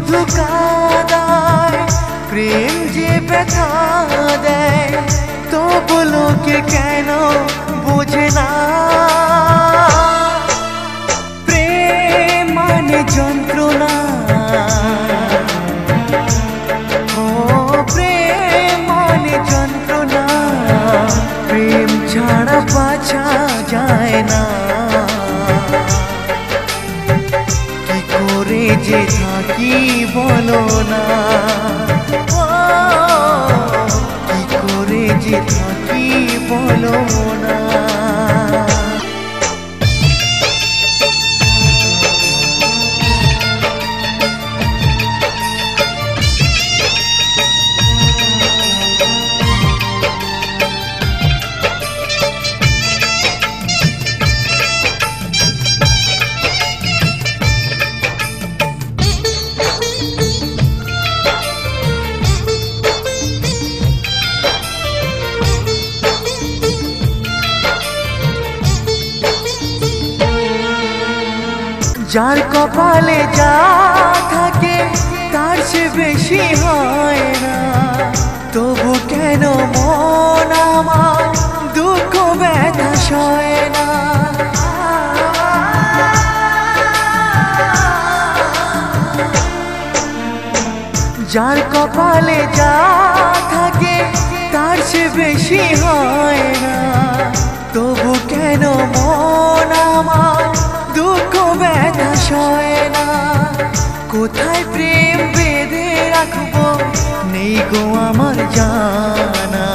শুধু কাঁদায় প্রেম যে ব্যথা দেয় তবু লোকে কেন বোঝে না প্রেম মানে যন্ত্রণা ও প্রেম মানে যন্ত্রণা প্রেম ছাড়া বাঁচা যায় না কি করে যে থাকি বলো না কি করে যে থাকি বলো না যার কপালে যা থাকে তার সে বেশি হয় না তবু কেন মন আমার দুঃখ ব্যথা সয় না যার কপালে যা থাকে তার সে বেশি হয় না তবু কেন মন আমার দুঃখ ব্যথা সয় না কোথায় প্রেম বেঁধে রাখবো নেই গো আমার জানা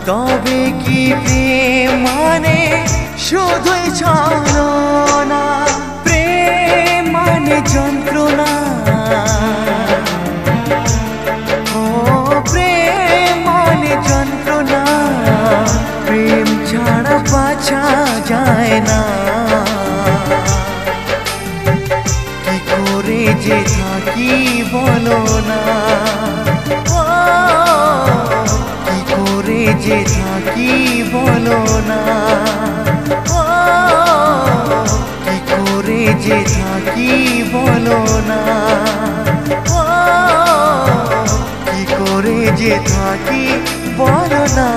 তবে কি প্রেম মানে শুধুই ছলনা প্রেম মানে যন্ত্রণা ও প্রেম মানে যন্ত্রণা প্রেম ছাড়া বাঁচা যায় না কি করে যে থাকি বলো না কি করে যে থাকি বলো না কি করে যে থাকি বলো না কি করে যে থাকি বলো না।